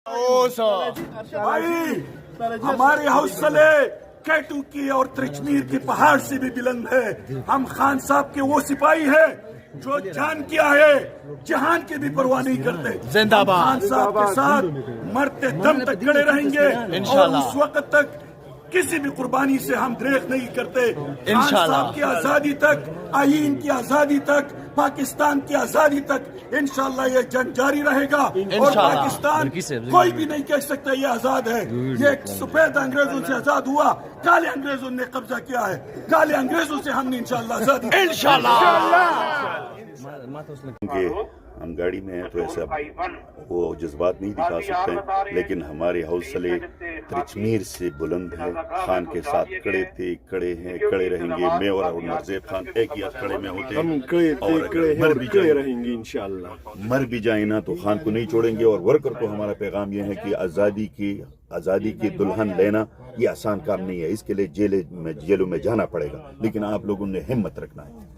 भाई हमारे हौसले कैटू की और त्रिचमीर के पहाड़ से भी बुलंद है। हम खान साहब के वो सिपाही है जो जान किया है, जहान की भी परवाह नहीं करते। जिंदाबाद। खान साहब के साथ मरते दम तक खड़े रहेंगे और उस वक्त तक किसी भी कुर्बानी से हम दरेख नहीं करते। खान साहब की आजादी तक, आईन की आजादी तक, पाकिस्तान की आजादी तक इंशाल्लाह ये जंग जारी रहेगा। और पाकिस्तान कोई भी नहीं कह सकता ये आजाद है। ये सफेद अंग्रेजों से आजाद हुआ, काले अंग्रेजों ने कब्जा किया है। काले अंग्रेजों से हमने इंशाल्लाह आजादी हम गाड़ी में हैं तो ऐसा वो जज्बात नहीं दिखा सकते हैं, लेकिन हमारे हौसले त्रिचमीर से बुलंद हैं। खान के साथ खड़े थे, खड़े हैं, खड़े रहेंगे। मैं और नरजेब खान एक ही खड़े में होते हैं और मर भी जाए ना तो खान को नहीं छोड़ेंगे। और वर्कर को हमारा पैगाम यह है कि आज़ादी की दुल्हन लेना ये आसान काम नहीं है। इसके लिए जेलों में जाना पड़ेगा, लेकिन आप लोगों ने हिम्मत रखना है।